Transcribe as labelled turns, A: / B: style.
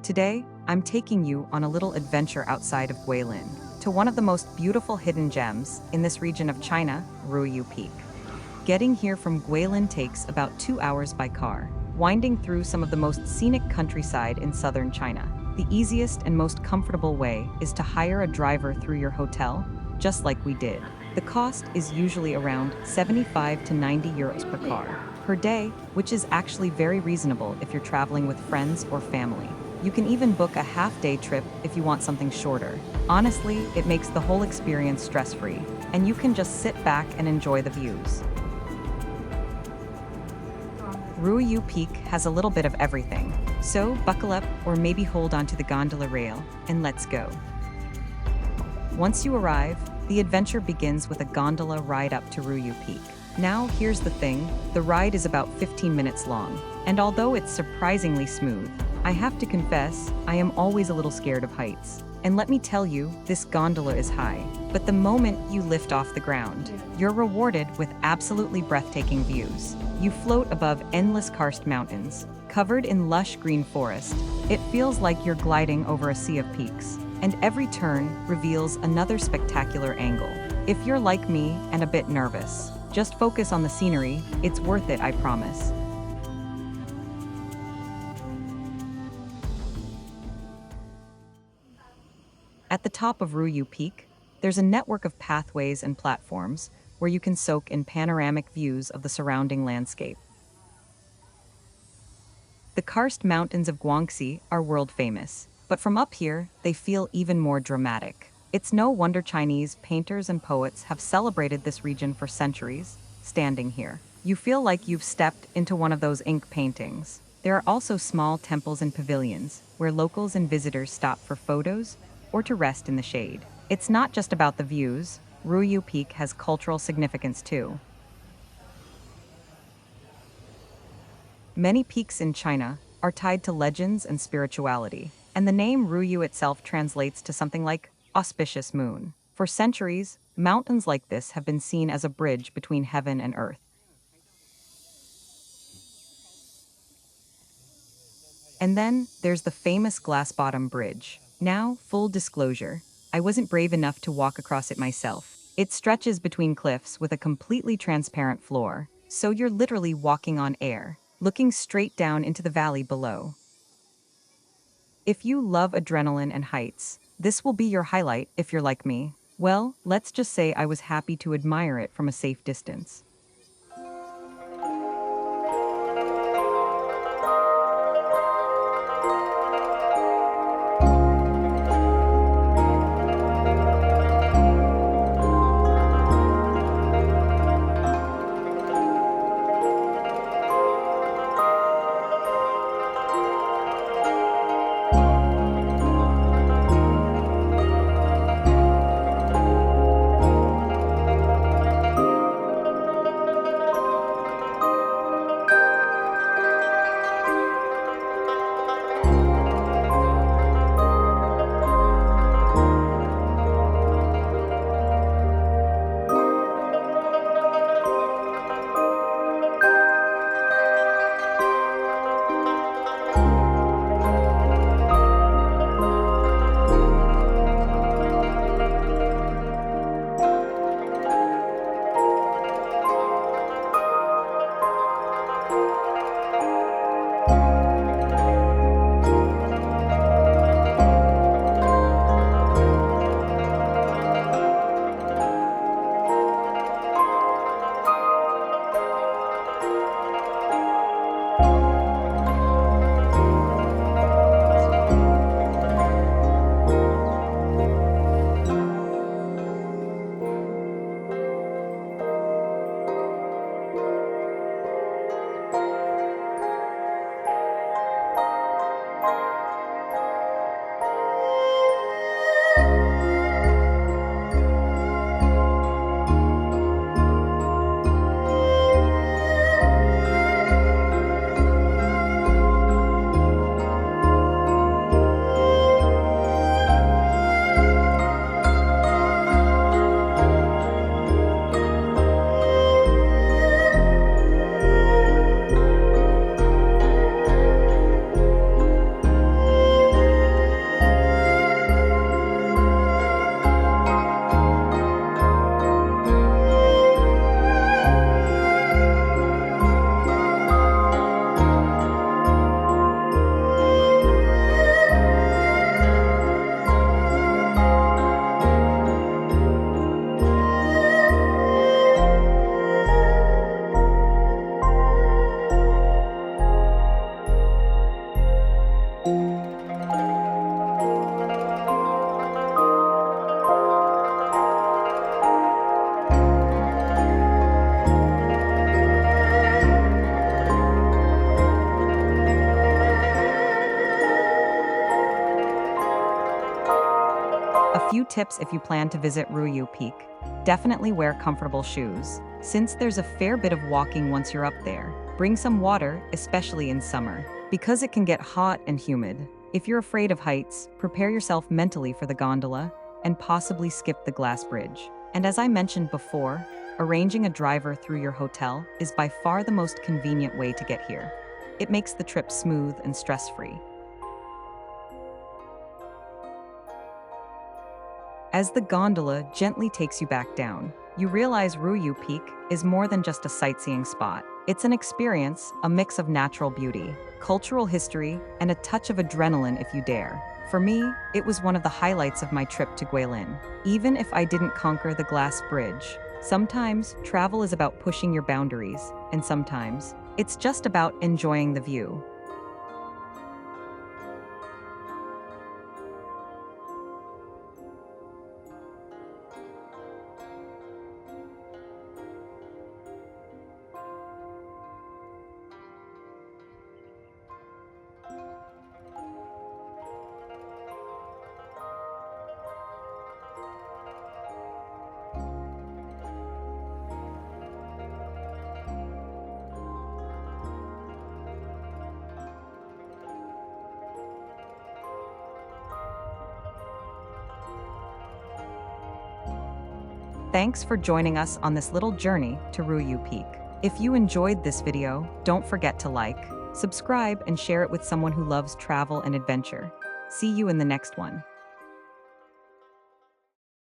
A: Today, I'm taking you on a little adventure outside of Guilin, to one of the most beautiful hidden gems in this region of China, Ruiyue Peak. Getting here from Guilin takes about 2 hours by car, winding through some of the most scenic countryside in southern China. The easiest and most comfortable way is to hire a driver through your hotel, just like we did. The cost is usually around 75 to 90 euros per car per day, which is actually very reasonable if you're traveling with friends or family. You can even book a half-day trip if you want something shorter. Honestly, it makes the whole experience stress-free, and you can just sit back and enjoy the views. Ruiyue Peak has a little bit of everything, so buckle up or maybe hold onto the gondola rail, and let's go. Once you arrive, the adventure begins with a gondola ride up to Ruiyue Peak. Now, here's the thing, the ride is about 15 minutes long, and although it's surprisingly smooth, I have to confess, I am always a little scared of heights. And let me tell you, this gondola is high. But the moment you lift off the ground, you're rewarded with absolutely breathtaking views. You float above endless karst mountains, covered in lush green forest. It feels like you're gliding over a sea of peaks. And every turn reveals another spectacular angle. If you're like me and a bit nervous, just focus on the scenery. It's worth it, I promise. At the top of Ruiyue Peak, there's a network of pathways and platforms where you can soak in panoramic views of the surrounding landscape. The karst mountains of Guangxi are world famous, but from up here, they feel even more dramatic. It's no wonder Chinese painters and poets have celebrated this region for centuries. Standing here, you feel like you've stepped into one of those ink paintings. There are also small temples and pavilions where locals and visitors stop for photos or to rest in the shade. It's not just about the views. Ruiyue Peak has cultural significance too. Many peaks in China are tied to legends and spirituality, and the name Ruiyue itself translates to something like auspicious moon. For centuries, mountains like this have been seen as a bridge between heaven and earth. And then there's the famous glass-bottom bridge. Now, full disclosure, I wasn't brave enough to walk across it myself. It stretches between cliffs with a completely transparent floor, so you're literally walking on air, looking straight down into the valley below. If you love adrenaline and heights, this will be your highlight if you're like me. Well, let's just say I was happy to admire it from a safe distance. tips if you plan to visit Ruiyue Peak. Definitely wear comfortable shoes, since there's a fair bit of walking once you're up there. Bring some water, especially in summer, because it can get hot and humid. If you're afraid of heights, prepare yourself mentally for the gondola and possibly skip the glass bridge. And as I mentioned before, arranging a driver through your hotel is by far the most convenient way to get here. It makes the trip smooth and stress-free. As the gondola gently takes you back down, you realize Ruiyue Peak is more than just a sightseeing spot. It's an experience, a mix of natural beauty, cultural history, and a touch of adrenaline if you dare. For me, it was one of the highlights of my trip to Guilin. Even if I didn't conquer the glass bridge, sometimes travel is about pushing your boundaries, and sometimes it's just about enjoying the view. Thanks for joining us on this little journey to Ruiyue Peak. If you enjoyed this video, don't forget to like, subscribe, and share it with someone who loves travel and adventure. See you in the next one.